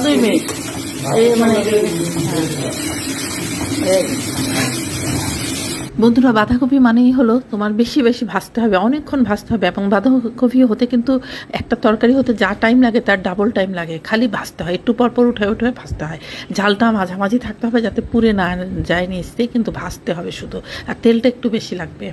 দুই মিনিট মানে বন্ধুরা, বাঁধাকপি মানেই হলো তোমার বেশি বেশি ভাজতে হবে, অনেকক্ষণ ভাজতে হবে। এবং বাঁধাকপি হতে কিন্তু একটা তরকারি হতে যা টাইম লাগে তার ডাবল টাইম লাগে। খালি ভাজতে হয়, একটু পর পর উঠে উঠে ভাজতে হয়। ঝালটা মাঝামাঝি থাকতে হবে যাতে পুড়ে না যায় নিচে, কিন্তু ভাজতে হবে শুধু। আর তেলটা একটু বেশি লাগবে।